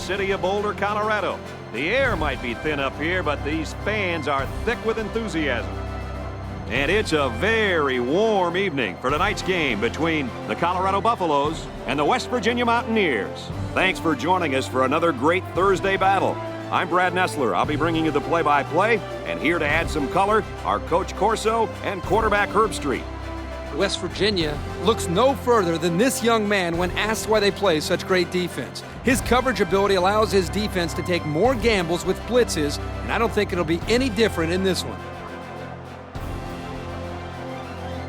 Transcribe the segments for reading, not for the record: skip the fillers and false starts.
city of Boulder, Colorado. The air might be thin up here, but these fans are thick with enthusiasm. And it's a very warm evening for tonight's game between the Colorado Buffaloes and the West Virginia Mountaineers. Thanks for joining us for another great Thursday battle. I'm Brad Nessler. I'll be bringing you the play-by-play, and here to add some color are Coach Corso and quarterback Herb Street. West Virginia looks no further than this young man when asked why they play such great defense. His coverage ability allows his defense to take more gambles with blitzes, and I don't think it'll be any different in this one.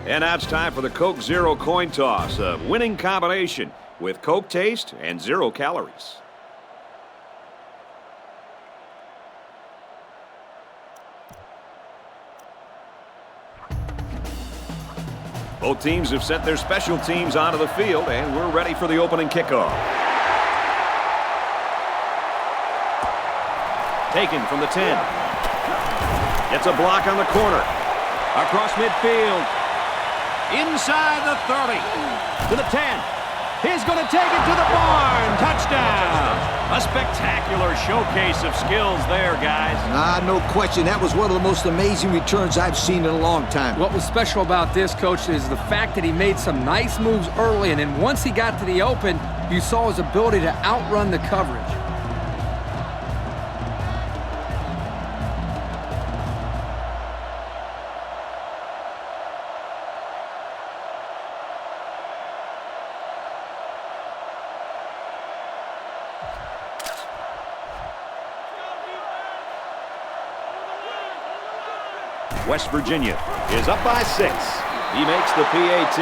And now it's time for the Coke Zero coin toss, a winning combination with Coke taste and 0 calories. Both teams have sent their special teams onto the field, and we're ready for the opening kickoff. Taken from the 10. Gets a block on the corner. Across midfield. Inside the 30. To the 10. He's going to take it to the barn. Touchdown. A spectacular showcase of skills there, guys. No question. That was one of the most amazing returns I've seen in a long time. What was special about this, Coach, is the fact that he made some nice moves early, and then once he got to the open, you saw his ability to outrun the coverage. West Virginia is up by 6. He makes the PAT.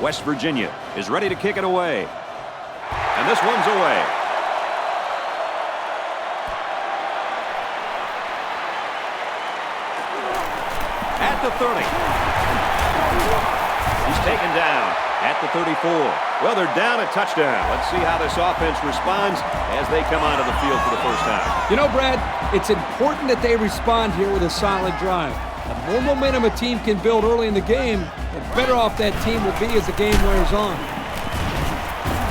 West Virginia is ready to kick it away. And this one's away. At the 30. He's taken down at the 34. Well, they're down a touchdown. Let's see how this offense responds as they come onto the field for the first time. You know, Brad, it's important that they respond here with a solid drive. The more momentum a team can build early in the game, the better off that team will be as the game wears on.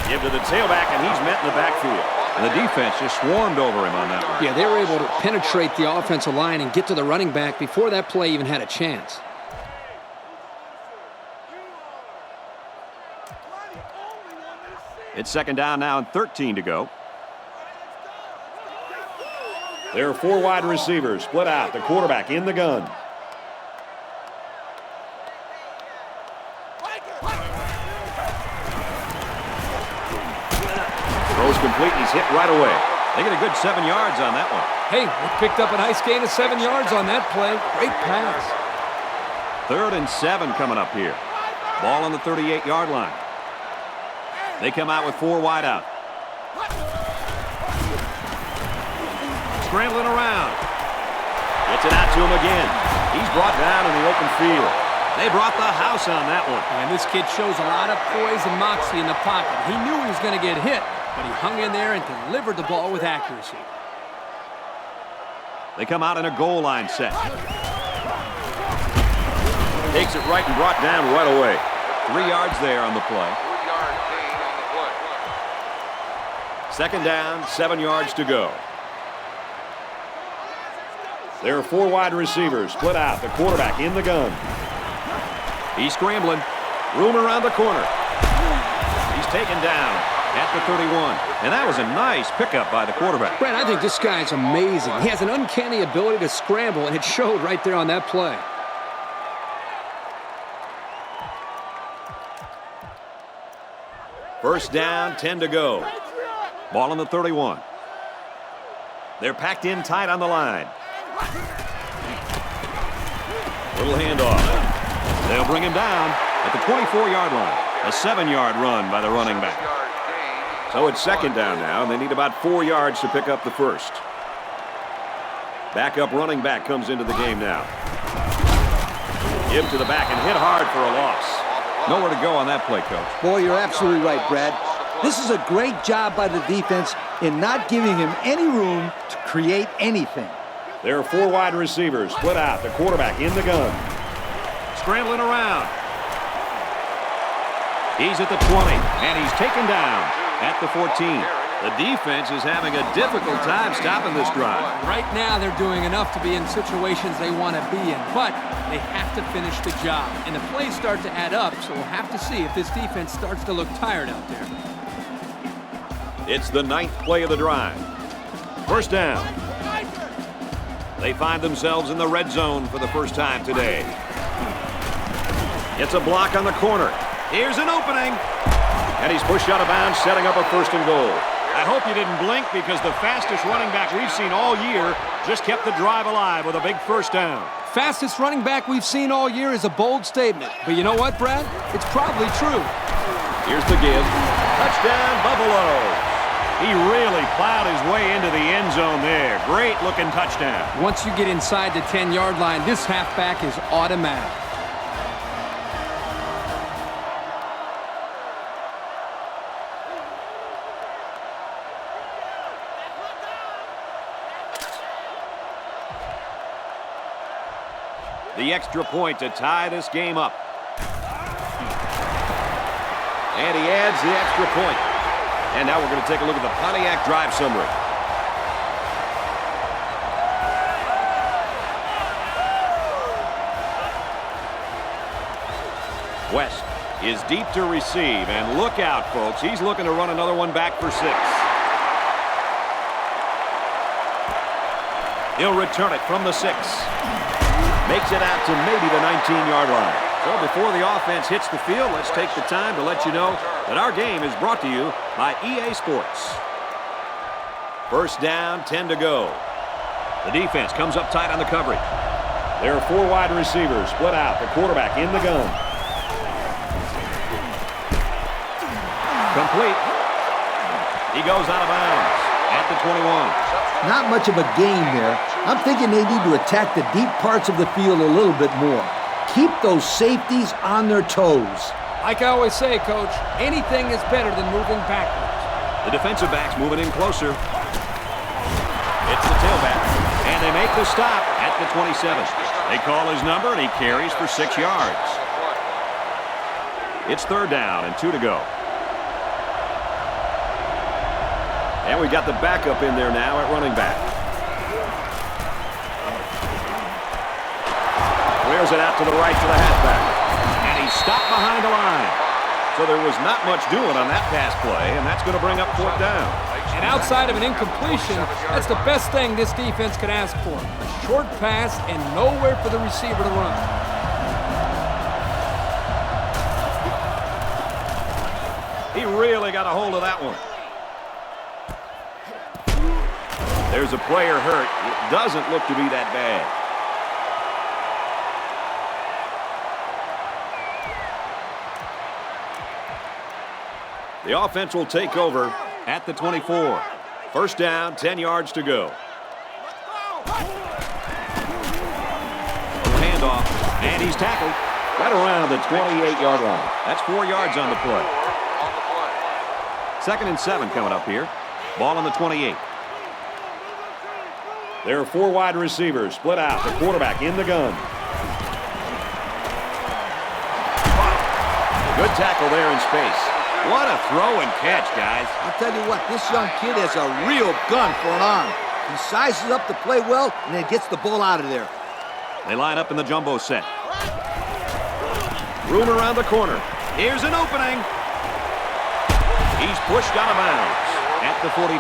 Give to the tailback, and he's met in the backfield. And the defense just swarmed over him on that one. Yeah, they were able to penetrate the offensive line and get to the running back before that play even had a chance. It's second down now and 13 to go. There are 4 wide receivers split out. The quarterback in the gun. Throws complete, and he's hit right away. They get a good 7 yards on that one. Hey, they picked up a nice gain of 7 yards on that play. Great pass. 3rd and 7 coming up here. Ball on the 38-yard line. They come out with 4 wide out. Scrambling around. Gets it out to him again. He's brought down in the open field. They brought the house on that one. And this kid shows a lot of poise and moxie in the pocket. He knew he was going to get hit, but he hung in there and delivered the ball with accuracy. They come out in a goal line set. Takes it right and brought down right away. 3 yards there on the play. Second down, 7 yards to go. There are 4 wide receivers split out. The quarterback in the gun. He's scrambling. Room around the corner. He's taken down at the 31. And that was a nice pickup by the quarterback. Brad, I think this guy's amazing. He has an uncanny ability to scramble, and it showed right there on that play. First down, 10 to go. Ball on the 31. They're packed in tight on the line. Little handoff. They'll bring him down at the 24-yard line. A 7-yard run by the running back. So it's second down now, and they need about 4 yards to pick up the first. Backup running back comes into the game now. Give to the back and hit hard for a loss. Nowhere to go on that play, Coach. Boy, you're absolutely right, Brad. This is a great job by the defense in not giving him any room to create anything. There are 4 wide receivers split out. The quarterback in the gun. Scrambling around. He's at the 20, and he's taken down at the 14. The defense is having a difficult time stopping this drive. Right now, they're doing enough to be in situations they want to be in, but they have to finish the job. And the plays start to add up, so we'll have to see if this defense starts to look tired out there. It's the 9th play of the drive. First down. They find themselves in the red zone for the first time today. It's a block on the corner. Here's an opening. And he's pushed out of bounds, setting up a 1st and goal. I hope you didn't blink because the fastest running back we've seen all year just kept the drive alive with a big first down. Fastest running back we've seen all year is a bold statement. But you know what, Brad? It's probably true. Here's the give. Touchdown, Buffalo. He really plowed his way into the end zone there. Great-looking touchdown. Once you get inside the 10-yard line, this halfback is automatic. The extra point to tie this game up. And he adds the extra point. And now we're going to take a look at the Pontiac drive summary. West is deep to receive. And look out, folks. He's looking to run another one back for 6. He'll return it from the 6. Makes it out to maybe the 19-yard line. So before the offense hits the field, let's take the time to let you know that our game is brought to you by EA Sports. First down, 10 to go. The defense comes up tight on the coverage. There are 4 wide receivers split out. The quarterback in the gun. Complete. He goes out of bounds at the 21. Not much of a gain there. I'm thinking they need to attack the deep parts of the field a little bit more. Keep those safeties on their toes. Like I always say, Coach, anything is better than moving backwards. The defensive back's moving in closer. It's the tailback, and they make the stop at the 27. They call his number, and he carries for 6 yards. It's 3rd down and 2 to go. And we got the backup in there now at running back. Clears it out to the right to the halfback. And he's stopped behind the line. So there was not much doing on that pass play, and that's going to bring up 4th down. And outside of an incompletion, that's the best thing this defense could ask for. A short pass and nowhere for the receiver to run. He really got a hold of that one. There's a player hurt. It doesn't look to be that bad. The offense will take over at the 24. First down, 10 yards to go. Handoff, and he's tackled right around the 28-yard line. That's 4 yards on the play. 2nd and 7 coming up here. Ball on the 28. There are 4 wide receivers split out. The quarterback in the gun. Good tackle there in space. What a throw and catch, guys. I'll tell you what, this young kid has a real gun for an arm. He sizes up to play well and then gets the ball out of there. They line up in the jumbo set. Room around the corner. Here's an opening. He's pushed out of bounds at the 42.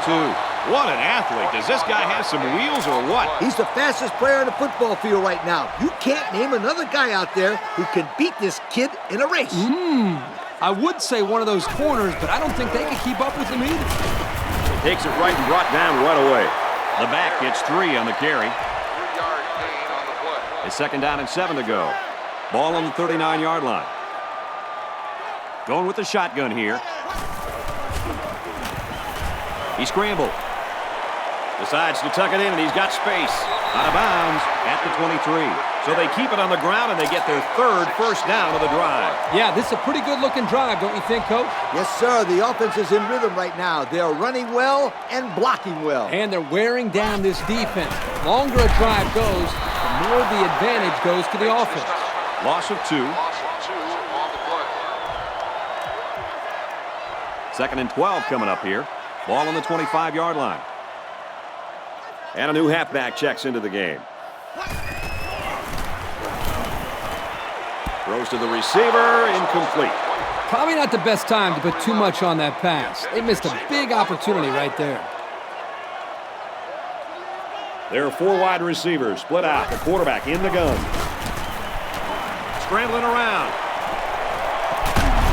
What an athlete. Does this guy have some wheels or what? He's the fastest player in the football field right now. You can't name another guy out there who can beat this kid in a race. I would say one of those corners, but I don't think they can keep up with him either. Takes it right and brought down right away. The back gets 3 on the carry. 3-yard gain on the play. It's 2nd down and 7 to go. Ball on the 39-yard line. Going with the shotgun here. He scrambled. Decides to tuck it in, and he's got space. Out of bounds at the 23. So they keep it on the ground, and they get their third first down of the drive. Yeah, this is a pretty good-looking drive, don't you think, Coach? Yes, sir. The offense is in rhythm right now. They're running well and blocking well. And they're wearing down this defense. The longer a drive goes, the more the advantage goes to the offense. Loss of 2. Loss of 2 on the play. 2nd and 12 coming up here. Ball on the 25-yard line. And a new halfback checks into the game. Throws to the receiver, incomplete. Probably not the best time to put too much on that pass. They missed a big opportunity right there. There are 4 wide receivers split out. The quarterback in the gun. Scrambling around.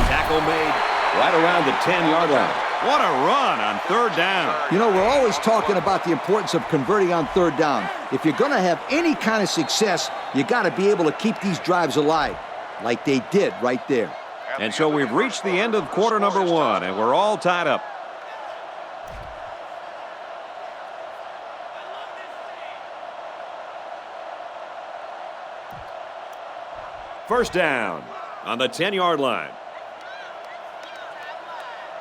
Tackle made right around the 10-yard line. What a run on 3rd down. You know, we're always talking about the importance of converting on 3rd down. If you're going to have any kind of success, you got to be able to keep these drives alive, like they did right there. And so we've reached the end of quarter number 1, and we're all tied up. First down on the 10-yard line.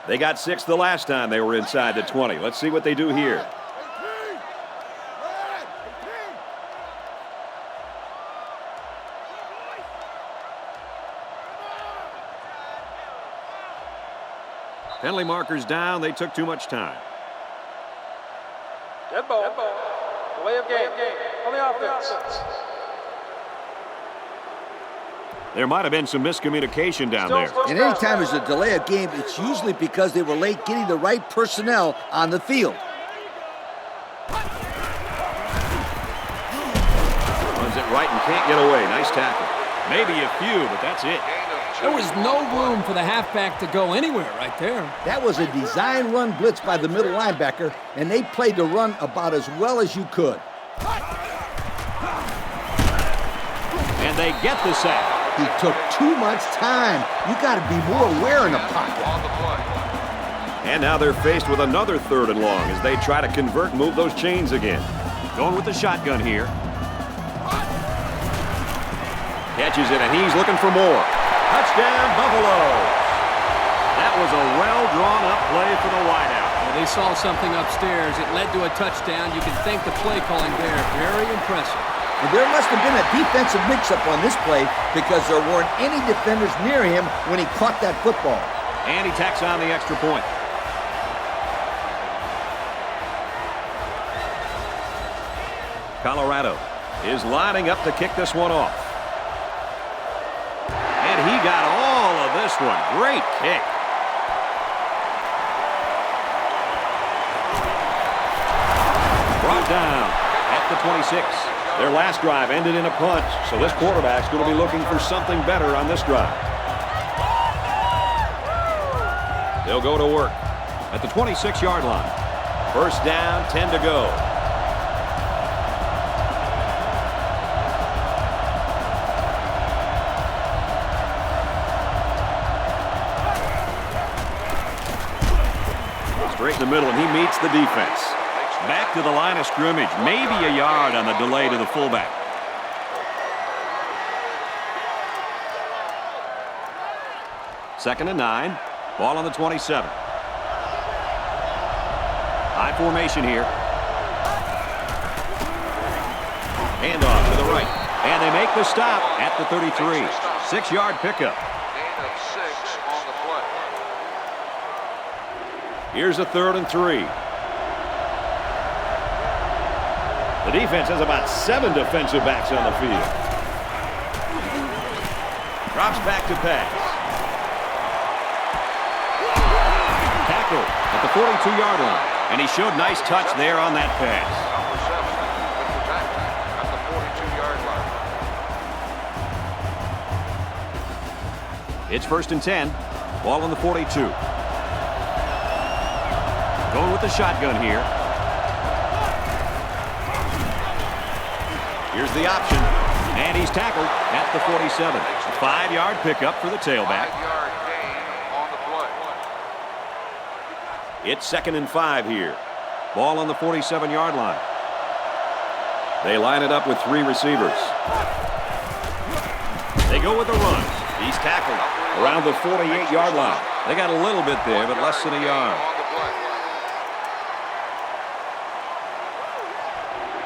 They got 6 the last time they were inside the 20. Let's see what they do here. Penalty markers down. They took too much time. Dead ball. Delay of game. On the offense. There might have been some miscommunication down there. And anytime there's a delay of game, it's usually because they were late getting the right personnel on the field. Runs it right and can't get away. Nice tackle. Maybe a few, but that's it. There was no room for the halfback to go anywhere right there. That was a design run blitz by the middle linebacker, and they played the run about as well as you could. And they get the sack. He took too much time. You got to be more aware in the pocket. On the play. And now they're faced with another 3rd and long as they try to convert and move those chains again. Going with the shotgun here. Catches it, and he's looking for more. Touchdown, Buffalo. That was a well-drawn-up play for the wideout. Well, they saw something upstairs. It led to a touchdown. You can thank the play calling there. Very impressive. And there must have been a defensive mix-up on this play because there weren't any defenders near him when he caught that football. And he tacks on the extra point. Colorado is lining up to kick this one off. And he got all of this one. Great kick. Brought down at the 26. Their last drive ended in a punt, so this quarterback's going to be looking for something better on this drive. They'll go to work at the 26-yard line. First down, 10 to go. Straight in the middle, and he meets the defense. Back to the line of scrimmage, maybe a yard on the delay to the fullback. Second and 9, ball on the 27. High formation here. Handoff to the right, and they make the stop at the 33. 6-yard pickup. Gain of 6 on the play. Here's a 3rd and 3. The defense has about 7 defensive backs on the field. Drops back to pass. Tackle at the 42-yard line. And he showed nice touch there on that pass. Number 7 with the tackle at the 42-yard line. It's 1st and 10. Ball on the 42. Going with the shotgun here. Here's the option, and he's tackled at the 47. 5-yard pickup for the tailback. 5-yard gain on the play. It's 2nd and 5 here. Ball on the 47-yard line. They line it up with 3 receivers. They go with the run. He's tackled around the 48-yard line. They got a little bit there, but less than a yard.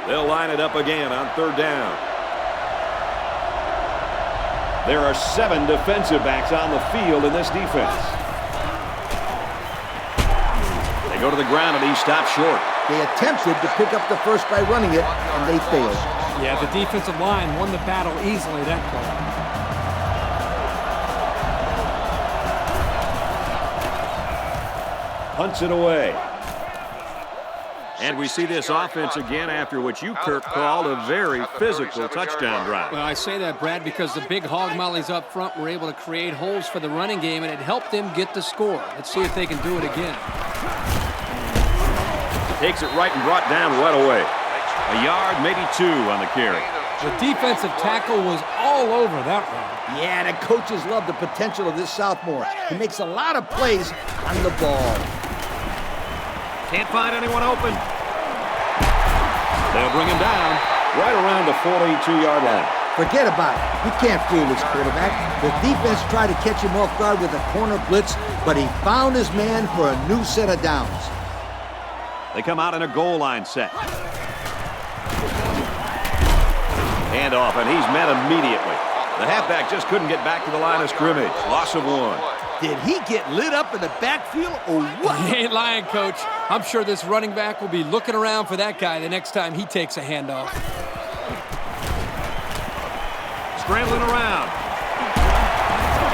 They'll line it up again on 3rd down. There are 7 defensive backs on the field in this defense. They go to the ground, and he stopped short. They attempted to pick up the first by running it, and they failed. Yeah, the defensive line won the battle easily that play. Punts it away. And we see this offense again after what you, Kirk, called a very physical touchdown drive. Well, I say that, Brad, because the big hog mollies up front were able to create holes for the running game, and it helped them get the score. Let's see if they can do it again. Takes it right and brought down right away. A yard, maybe 2 on the carry. The defensive tackle was all over that one. Yeah, the coaches love the potential of this sophomore. He makes a lot of plays on the ball. Can't find anyone open. They'll bring him down right around the 42-yard line. Forget about it. You can't fool this quarterback. The defense tried to catch him off guard with a corner blitz, but he found his man for a new set of downs. They come out in a goal line set. Handoff, and he's met immediately. The halfback just couldn't get back to the line of scrimmage. Loss of 1. Did he get lit up in the backfield or what? He ain't lying, Coach. I'm sure this running back will be looking around for that guy the next time he takes a handoff. Scrambling around.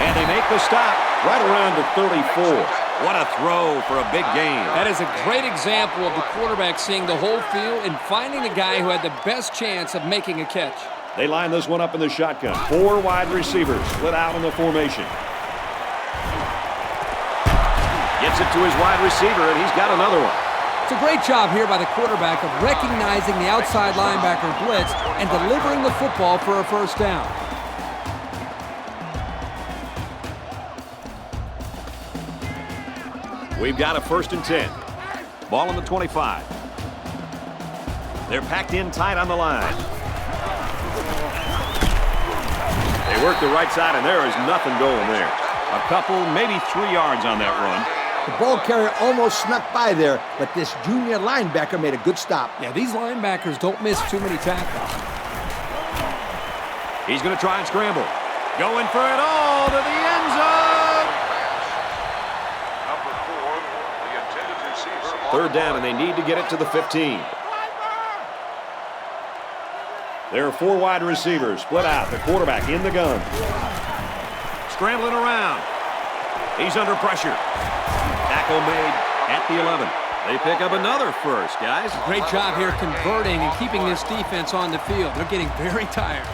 And they make the stop right around the 34. What a throw for a big gain. That is a great example of the quarterback seeing the whole field and finding the guy who had the best chance of making a catch. They line this one up in the shotgun. 4 wide receivers split out in the formation. Gets it to his wide receiver, and he's got another one. It's a great job here by the quarterback of recognizing the outside linebacker blitz and delivering the football for a first down. We've got a 1st and 10. Ball on the 25. They're packed in tight on the line. They work the right side, and there is nothing going there. A couple, maybe 3 yards on that run. The ball carrier almost snuck by there, but this junior linebacker made a good stop. Yeah, these linebackers don't miss too many tackles. He's going to try and scramble. Going for it all to the end zone. Number 4, the intended receiver. 3rd down, and they need to get it to the 15. There are 4 wide receivers split out. The quarterback in the gun. Scrambling around. He's under pressure. Tackle made at the 11. They pick up another first, guys. Great job here converting and keeping this defense on the field. They're getting very tired.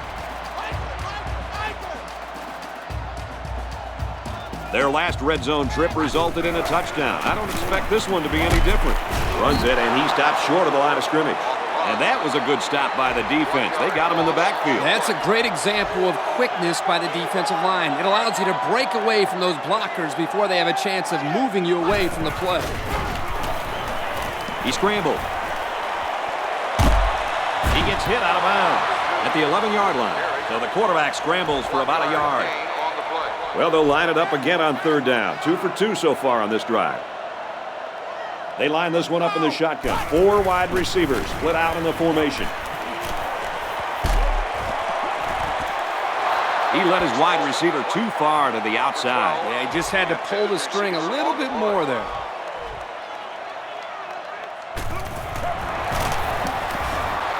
Their last red zone trip resulted in a touchdown. I don't expect this one to be any different. Runs it, and he stops short of the line of scrimmage. And that was a good stop by the defense. They got him in the backfield. That's a great example of quickness by the defensive line. It allows you to break away from those blockers before they have a chance of moving you away from the play. He scrambled. He gets hit out of bounds at the 11-yard line. So the quarterback scrambles for about a yard. Well, they'll line it up again on 3rd down. 2 for 2 so far on this drive. They line this one up in the shotgun. 4 wide receivers split out in the formation. He led his wide receiver too far to the outside. Yeah, he just had to pull the string a little bit more there.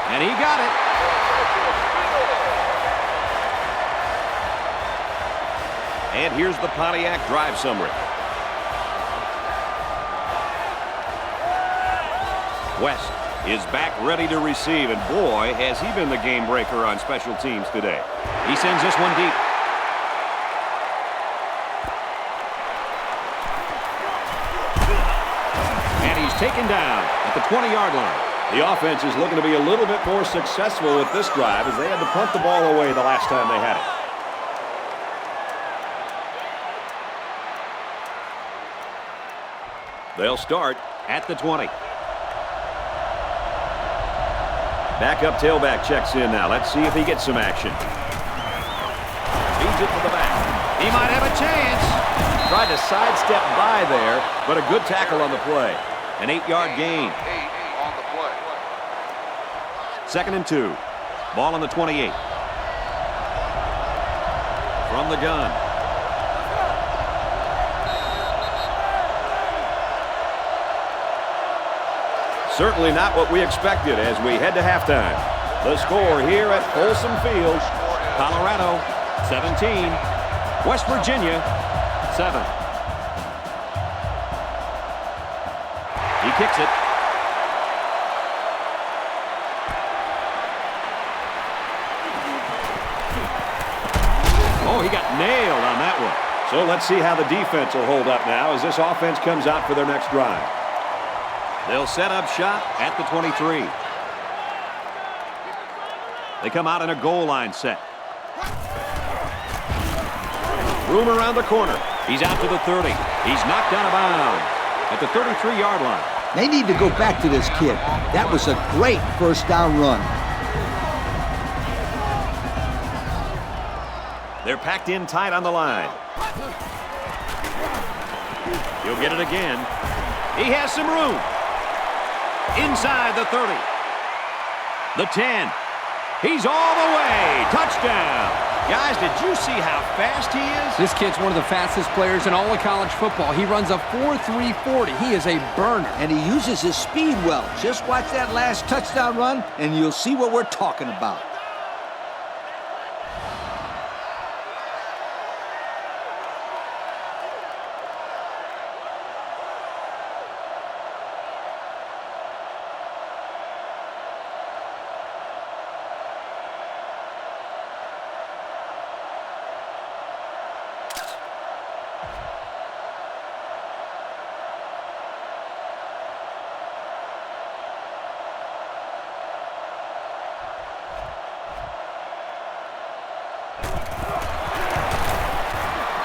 And he got it. And here's the Pontiac drive summary. West is back ready to receive, and boy, has he been the game breaker on special teams today. He sends this one deep. And he's taken down at the 20-yard line. The offense is looking to be a little bit more successful with this drive as they had to punt the ball away the last time they had it. They'll start at the 20. Backup tailback checks in now. Let's see if he gets some action. Feeds it to the back. He might have a chance. Tried to sidestep by there, but a good tackle on the play. An 8-yard gain. 8 on the play. 2nd and 2. Ball on the 28. From the gun. Certainly not what we expected as we head to halftime. The score here at Folsom Field, Colorado 17, West Virginia 7. He kicks it. Oh, he got nailed on that one. So let's see how the defense will hold up now as this offense comes out for their next drive. They'll set up shop at the 23. They come out in a goal line set. Room around the corner. He's out to the 30. He's knocked out of bounds at the 33-yard line. They need to go back to this kid. That was a great first down run. They're packed in tight on the line. He'll get it again. He has some room. Inside the 30. The 10. He's all the way. Touchdown. Guys, did you see how fast he is? This kid's one of the fastest players in all of college football. He runs a 4.340. He is a burner. And he uses his speed well. Just watch that last touchdown run, and you'll see what we're talking about.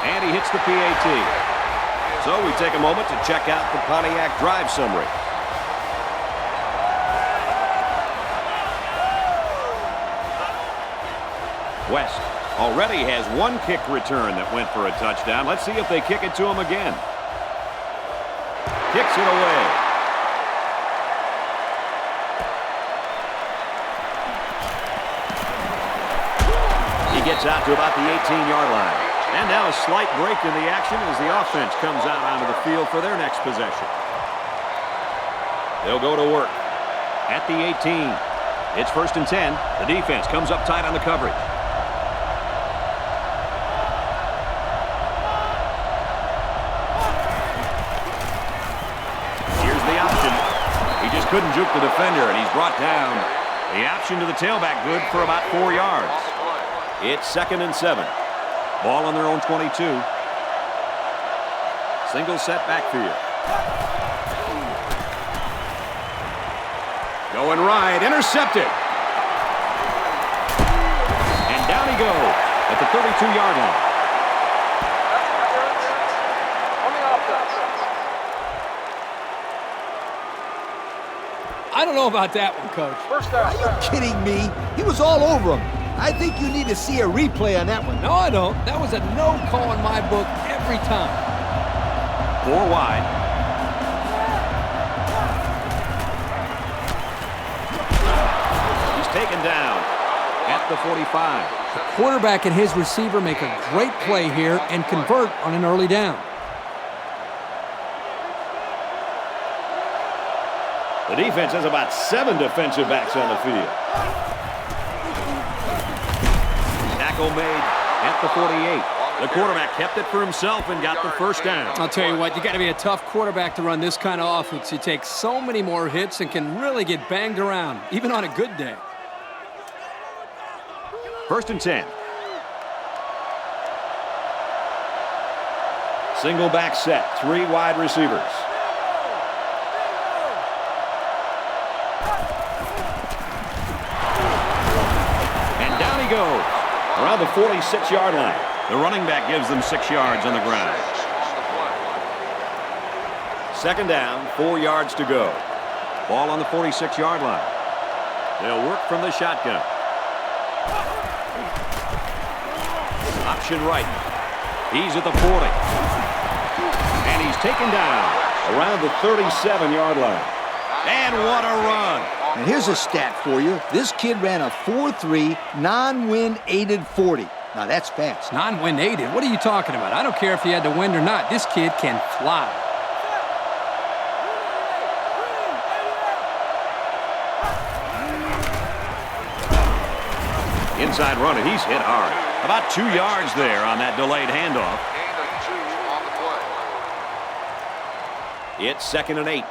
And he hits the PAT. So we take a moment to check out the Pontiac drive summary. West already has one kick return that went for a touchdown. Let's see if they kick it to him again. Kicks it away. He gets out to about the 18-yard line. And now a slight break in the action as the offense comes out onto the field for their next possession. They'll go to work at the 18. It's 1st and 10. The defense comes up tight on the coverage. Here's the option. He just couldn't juke the defender, and he's brought down. The option to the tailback good for about 4 yards. It's 2nd and 7. Ball on their own 22. Single set backfield. Going right, intercepted. And down he goes at the 32-yard line. On the offense. I don't know about that one, Coach. First down. Are you kidding me? He was all over him. I think you need to see a replay on that one. No, I don't. That was a no call in my book every time. 4 wide. He's taken down at the 45. The quarterback and his receiver make a great play here and convert on an early down. The defense has about 7 defensive backs on the field. Tackle made at the 48. The quarterback kept it for himself and got the first down. I'll tell you what, you got to be a tough quarterback to run this kind of offense. You take so many more hits and can really get banged around, even on a good day. 1st and 10. Single back set, 3 wide receivers. And down he goes around the 46-yard line. The running back gives them 6 yards on the ground. 2nd down, 4 yards to go. Ball on the 46-yard line. They'll work from the shotgun. Option right. He's at the 40. And he's taken down around the 37-yard line. And what a run. And here's a stat for you. This kid ran a 4.3 non-wind aided 40. Now that's fast. Non-wind aided? What are you talking about? I don't care if he had the wind or not. This kid can fly. Inside runner, he's hit hard. About 2 yards there on that delayed handoff. Gain of 2 on the play. It's 2nd and 8.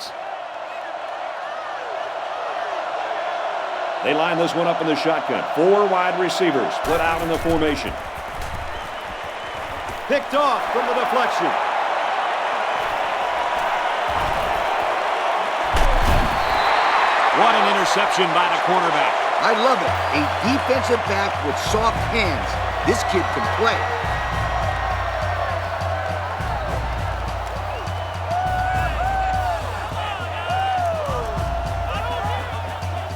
They line this one up in the shotgun. 4 wide receivers split out in the formation. Picked off from the deflection. What an interception by the cornerback. I love it. A defensive back with soft hands. This kid can play.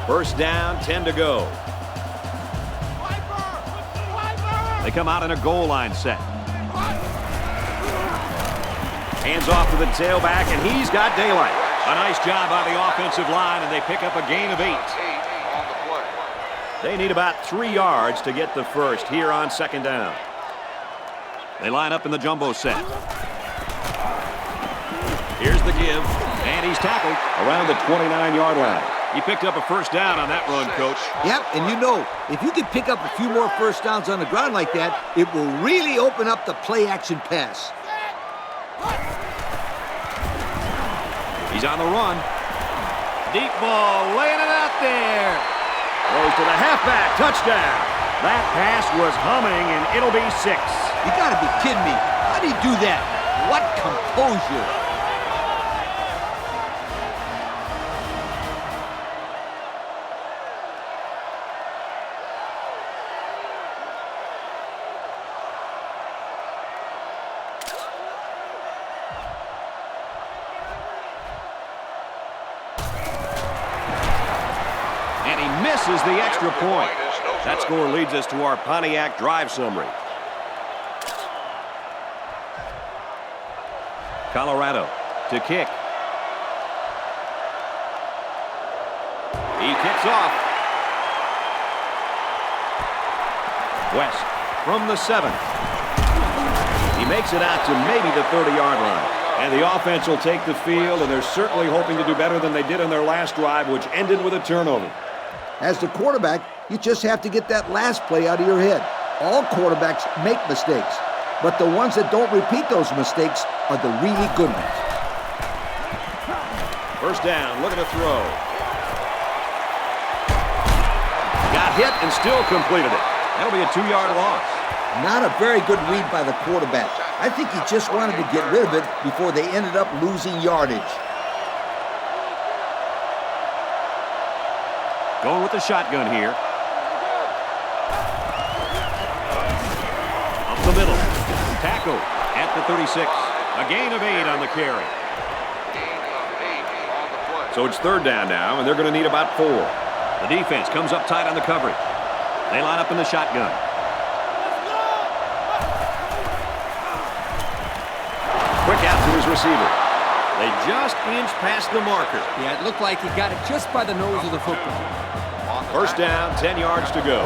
First down, 10 to go. They come out in a goal line set. Hands off to the tailback, and he's got daylight. A nice job by the offensive line, and they pick up a gain of 8. 8 on the play. They need about 3 yards to get the first here on 2nd down. They line up in the jumbo set. Here's the give, and he's tackled around the 29-yard line. He picked up a first down on that run, Coach. Yep, and you know, if you can pick up a few more first downs on the ground like that, it will really open up the play-action pass. He's on the run. Deep ball, laying it out there. Goes to the halfback, touchdown. That pass was humming, and it'll be 6. You gotta be kidding me. How do you do that? What composure. Misses the extra point. That score leads us to our Pontiac drive summary. Colorado to kick. He kicks off. West from the 7. He makes it out to maybe the 30-yard line. And the offense will take the field, and they're certainly hoping to do better than they did on their last drive, which ended with a turnover. As the quarterback, you just have to get that last play out of your head. All quarterbacks make mistakes, but the ones that don't repeat those mistakes are the really good ones. First down, looking to throw. Got hit and still completed it. That'll be a 2-yard loss. Not a very good read by the quarterback. I think he just wanted to get rid of it before they ended up losing yardage. Going with the shotgun here. Up the middle. Tackle at the 36. A gain of 8 on the carry. Gain of 8 on the play. So it's 3rd down now, and they're going to need about 4. The defense comes up tight on the coverage. They line up in the shotgun. Quick out to his receiver. They just inched past the marker. Yeah, it looked like he got it just by the nose of the football. First down, 10 yards to go.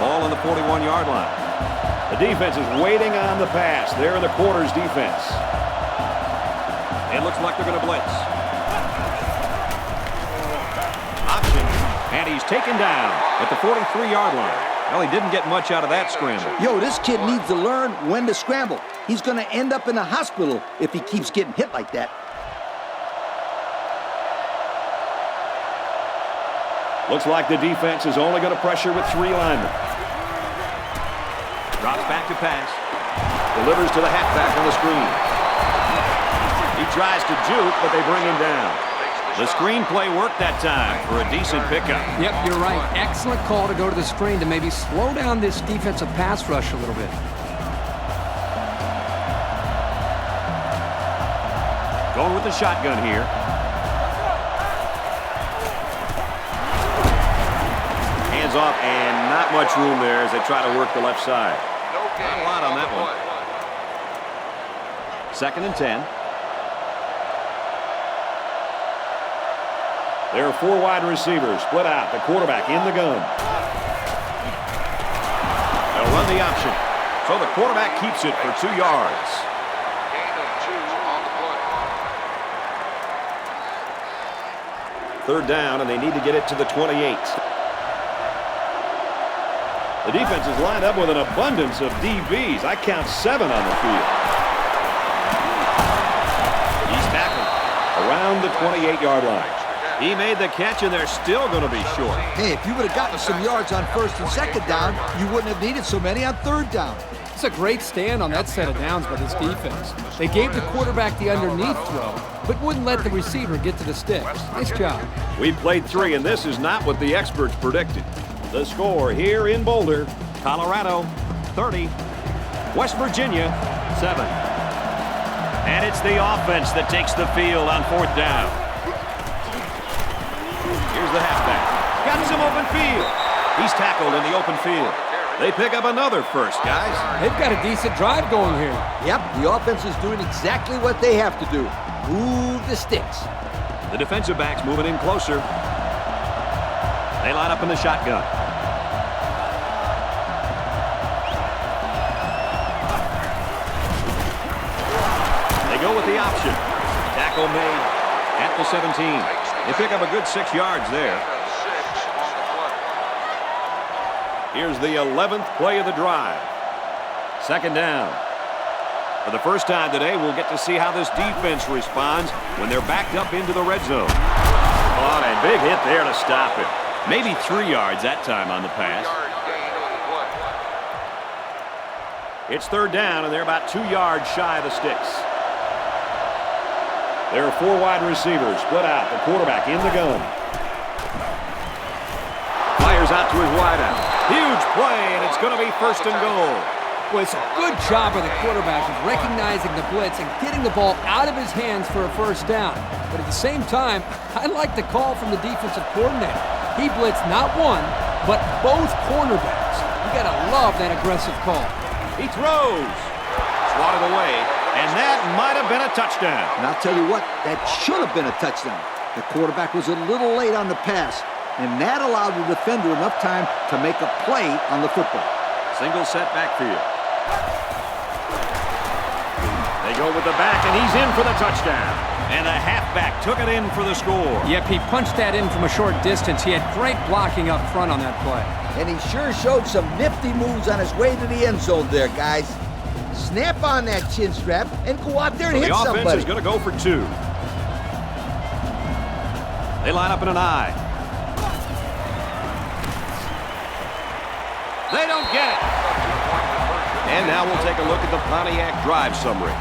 Ball on the 41-yard line. The defense is waiting on the pass. They're in the quarters defense. It looks like they're going to blitz. Option, and he's taken down at the 43-yard line. Well, he didn't get much out of that scramble. Yo, this kid needs to learn when to scramble. He's going to end up in a hospital if he keeps getting hit like that. Looks like the defense is only going to pressure with 3 linemen. Drops back to pass. Delivers to the halfback on the screen. He tries to juke, but they bring him down. The screen play worked that time for a decent pickup. Yep, you're right. Excellent call to go to the screen to maybe slow down this defensive pass rush a little bit. Going with the shotgun here. hands off, and not much room there as they try to work the left side. No gain Not a lot on that the one. play. 2nd and 10. There are 4 wide receivers split out. The quarterback in the gun. They'll run the option. So the quarterback keeps it for 2 yards. Gain of 2 on the play. 3rd down, and they need to get it to the 28. The defense is lined up with an abundance of DBs. I count 7 on the field. He's tackled around the 28-yard line. He made the catch, and they're still going to be short. Hey, if you would have gotten some yards on 1st and 2nd down, you wouldn't have needed so many on 3rd down. It's a great stand on that set of downs by this defense. They gave the quarterback the underneath throw, but wouldn't let the receiver get to the sticks. Nice job. We played 3, and this is not what the experts predicted. The score here in Boulder, Colorado 30, West Virginia 7. And it's the offense that takes the field on 4th down. Here's the halfback. Got some open field. He's tackled in the open field. They pick up another first, guys. They've got a decent drive going here. Yep, the offense is doing exactly what they have to do. Move the sticks. The defensive backs moving in closer. They line up in the shotgun. They go with the option. Tackle made at the 17. They pick up a good 6 yards there. Gain of 6 on the play. Here's the 11th play of the drive. 2nd down. For the first time today, we'll get to see how this defense responds when they're backed up into the red zone. Oh, and big hit there to stop it. Maybe 3 yards that time on the pass. Yard gain on the play. It's 3rd down, and they're about 2 yards shy of the sticks. There are 4 wide receivers split out. The quarterback in the gun. Fires out to his wideout. Huge play, and it's going to be 1st and goal. Well, it's a good job by the quarterback of recognizing the blitz and getting the ball out of his hands for a 1st down. But at the same time, I like the call from the defensive coordinator. He blitzed not one, but both cornerbacks. You got to love that aggressive call. He throws. Swatted away, and that might have been a touchdown. And I'll tell you what, that should have been a touchdown. The quarterback was a little late on the pass, and that allowed the defender enough time to make a play on the football. Single set backfield. They go with the back, and he's in for the touchdown. And the halfback took it in for the score. Yep, he punched that in from a short distance. He had great blocking up front on that play. And he sure showed some nifty moves on his way to the end zone there, guys. Snap on that chin strap and go out there and hit The offense somebody. is going to go for 2. They line up in an I. They don't get it. And now we'll take a look at the Pontiac drive summary.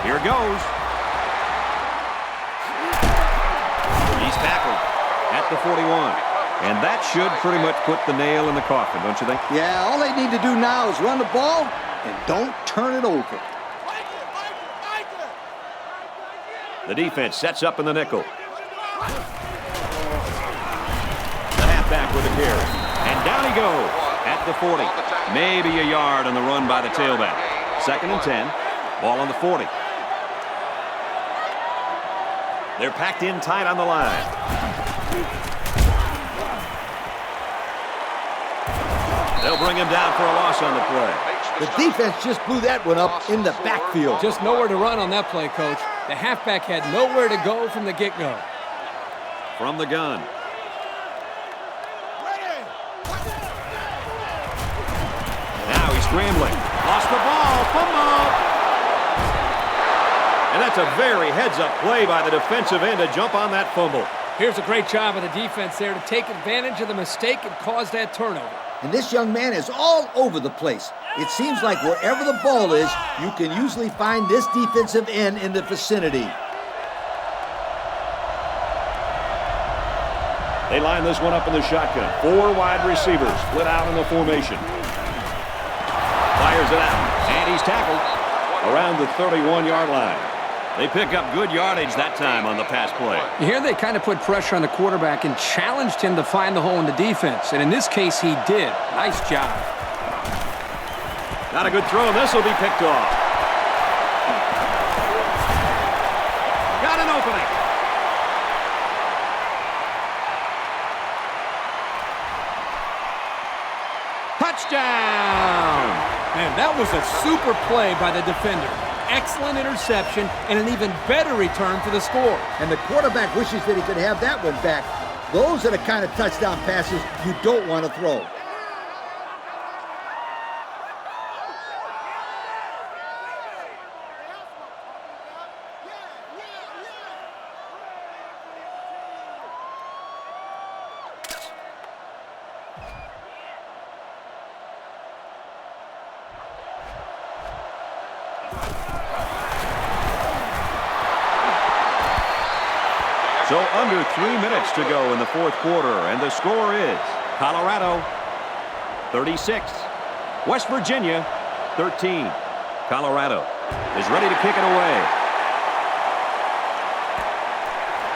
Here goes. He's tackled at the 41. And that should pretty much put the nail in the coffin, don't you think? Yeah, all they need to do now is run the ball and don't turn it over. The defense sets up in the nickel. The halfback with a carry. And down he goes at the 40. Maybe a yard on the run by the tailback. 2nd and 10. Ball on the 40. They're packed in tight on the line. They'll bring him down for a loss on the play. The defense just blew that one up in the backfield. Just nowhere to run on that play, Coach. The halfback had nowhere to go from the get-go. From the gun. Now he's scrambling. Lost the ball. Fumble. And that's a very heads-up play by the defensive end to jump on that fumble. Here's a great job of the defense there to take advantage of the mistake and cause that turnover. And this young man is all over the place. It seems like wherever the ball is, you can usually find this defensive end in the vicinity. They line this one up in the shotgun. 4 wide receivers split out in the formation. Fires it out, and he's tackled around the 31-yard line. They pick up good yardage that time on the pass play. Here they kind of put pressure on the quarterback and challenged him to find the hole in the defense. And in this case, he did. Nice job. Not a good throw, and this will be picked off. Got an opening. Touchdown! Man, that was a super play by the defender. Excellent interception and an even better return for the score. And the quarterback wishes that he could have that one back. Those are the kind of touchdown passes you don't want to throw. So under 3 minutes to go in the fourth quarter, and the score is Colorado 36, West Virginia 13. Colorado is ready to kick it away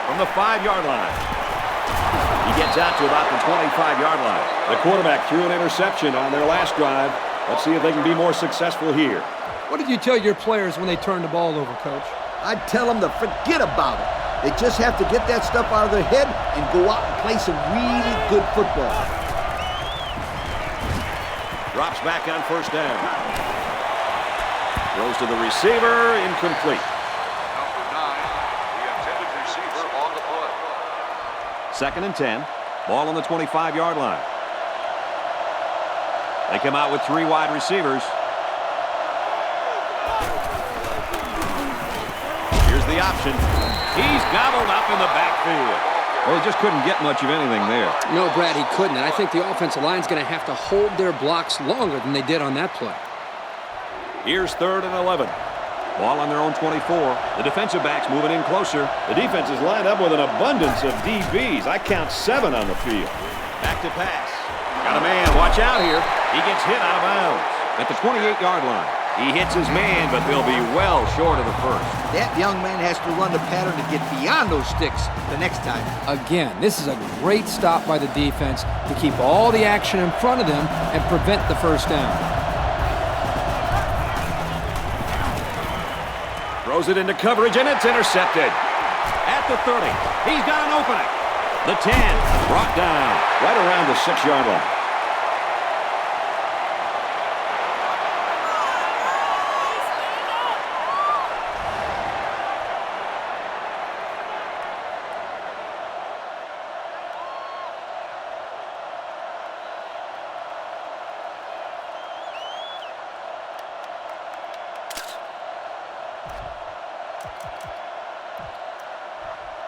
from the 5-yard line. He gets out to about the 25-yard line. The quarterback threw an interception on their last drive. Let's see if they can be more successful here. What did you tell your players when they turned the ball over, Coach? I'd tell them to forget about it. They just have to get that stuff out of their head and go out and play some really good football. Drops back on first down. Throws to the receiver, incomplete. Number 9, the intended receiver on the play. 2nd and 10. Ball on the 25-yard line. They come out with 3 wide receivers. Here's the option. He's gobbled up in the backfield. Well, he just couldn't get much of anything there. No, Brad, he couldn't. And I think the offensive line's going to have to hold their blocks longer than they did on that play. Here's 3rd and 11. Ball on their own 24. The defensive backs moving in closer. The defense is lined up with an abundance of DBs. I count 7 on the field. Back to pass. Got a man. Watch out here. He gets hit out of bounds at the 28-yard line. He hits his man, but they'll be well short of the first. That young man has to run the pattern to get beyond those sticks the next time. Again, this is a great stop by the defense to keep all the action in front of them and prevent the first down. Throws it into coverage, and it's intercepted. At the 30, he's got an opening. The 10, brought down right around the 6-yard line.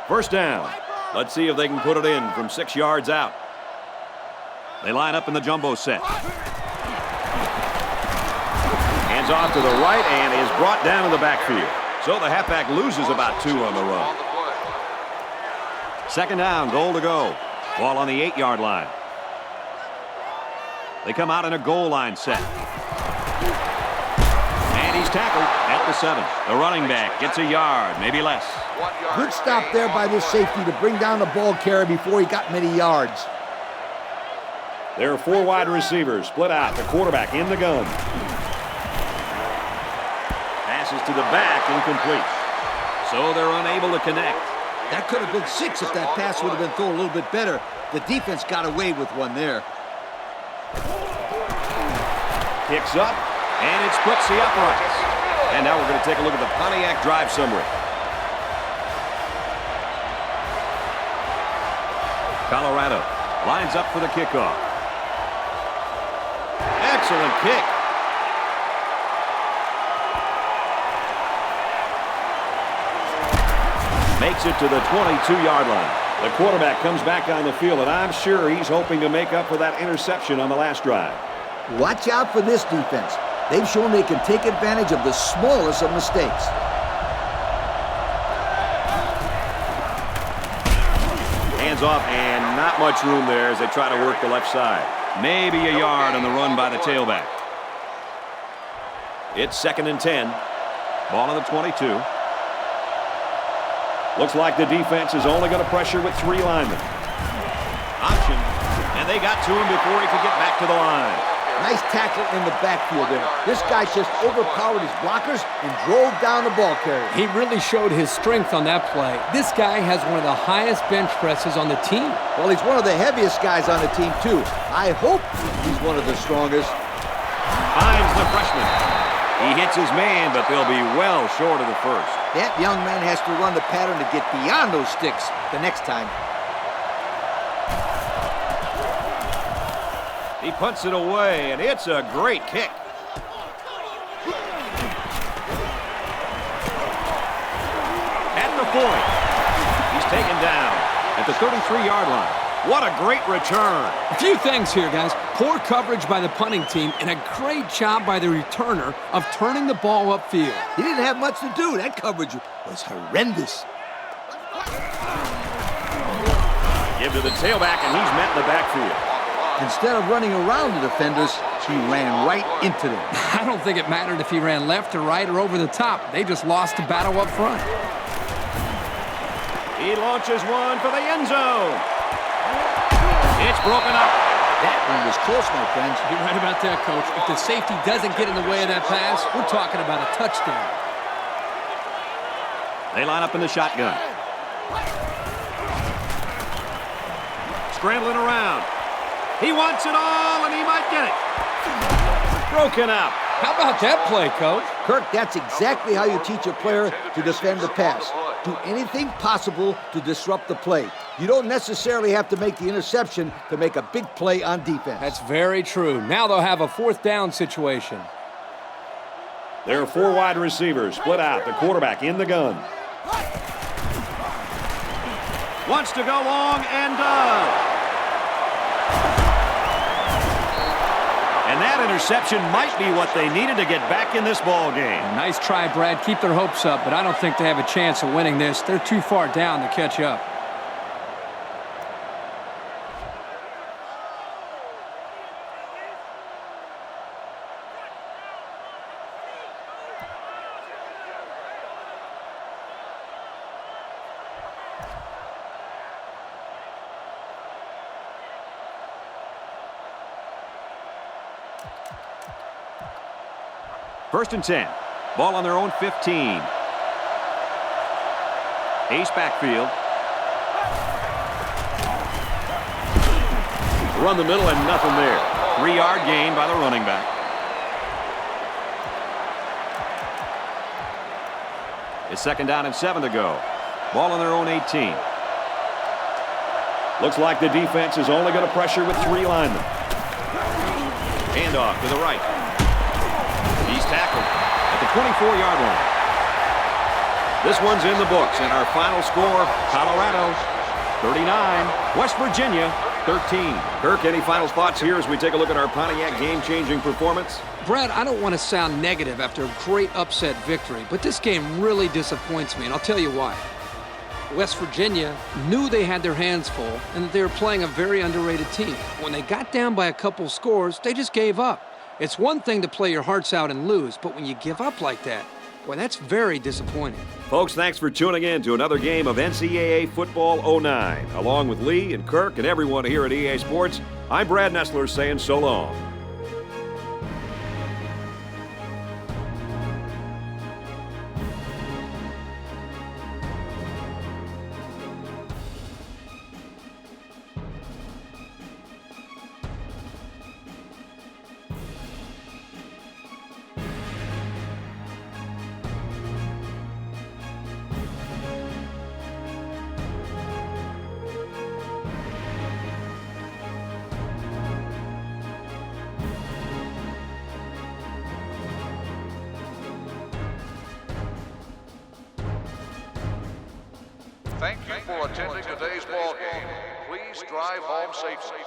First down. Let's see if they can put it in from 6 yards out. They line up in the jumbo set. Hands off to the right and is brought down in the backfield. So the halfback loses about 2 on the run. 2nd down, goal to go. Ball on the 8-yard line. They come out in a goal line set. And he's tackled at the 7. The running back gets a yard, maybe less. Good stop there by this safety to bring down the ball carrier before he got many yards. There are 4 wide receivers split out. The quarterback in the gun. Passes to the back, incomplete. So they're unable to connect. That could have been 6 if that pass would have been thrown a little bit better. The defense got away with one there. Kicks up, and it splits the uprights. And now we're going to take a look at the Pontiac drive summary. Colorado lines up for the kickoff. Excellent kick. Makes it to the 22-yard line. The quarterback comes back on the field, and I'm sure he's hoping to make up for that interception on the last drive. Watch out for this defense. They've shown they can take advantage of the smallest of mistakes. Hands off, and not much room there as they try to work the left side. Maybe a yard on the run by the tailback. It's 2nd and 10. Ball on the 22. Looks like the defense is only going to pressure with 3 linemen. Option, and they got to him before he could get back to the line. Nice tackle in the backfield there. This guy just overpowered his blockers and drove down the ball carrier. He really showed his strength on that play. This guy has one of the highest bench presses on the team. Well, he's one of the heaviest guys on the team, too. I hope he's one of the strongest. Finds the freshman. He hits his man, but they'll be well short of the first. That young man has to run the pattern to get beyond those sticks the next time. He punts it away, and it's a great kick. At the 40. He's taken down at the 33-yard line. What a great return. A few things here, guys. Poor coverage by the punting team and a great job by the returner of turning the ball upfield. He didn't have much to do. That coverage was horrendous. Give to the tailback, and he's met in the backfield. Instead of running around the defenders, he ran right into them. I don't think it mattered if he ran left or right or over the top. They just lost the battle up front. He launches one for the end zone. It's broken up. That one was close, my friends. You're right about that, Coach. If the safety doesn't get in the way of that pass, we're talking about a touchdown. They line up in the shotgun. Scrambling around. He wants it all, and he might get it. Broken up. How about that play, Coach? Kirk, that's exactly how you teach a player to defend the pass. Do anything possible to disrupt the play. You don't necessarily have to make the interception to make a big play on defense. That's very true. Now they'll have a 4th down situation. There are 4 wide receivers split out. The quarterback in the gun. Wants to go long and does. And that interception might be what they needed to get back in this ball game. Nice try, Brad. Keep their hopes up, but I don't think they have a chance of winning this. They're too far down to catch up. First and 10. Ball on their own 15. Ace backfield. Run the middle and nothing there. 3-yard gain by the running back. It's 2nd down and 7 to go. Ball on their own 18. Looks like the defense is only going to pressure with 3 linemen. Handoff to the right. He's tackled at the 24-yard line. This one's in the books, and our final score, Colorado 39, West Virginia 13. Kirk, any final thoughts here as we take a look at our Pontiac game-changing performance? Brad, I don't want to sound negative after a great upset victory, but this game really disappoints me, and I'll tell you why. West Virginia knew they had their hands full and that they were playing a very underrated team. When they got down by a couple scores, they just gave up. It's one thing to play your hearts out and lose, but when you give up like that, boy, that's very disappointing. Folks, thanks for tuning in to another game of NCAA Football 09. Along with Lee and Kirk and everyone here at EA Sports, I'm Brad Nessler saying so long. Thank you for attending today's ball game. Please drive home safely.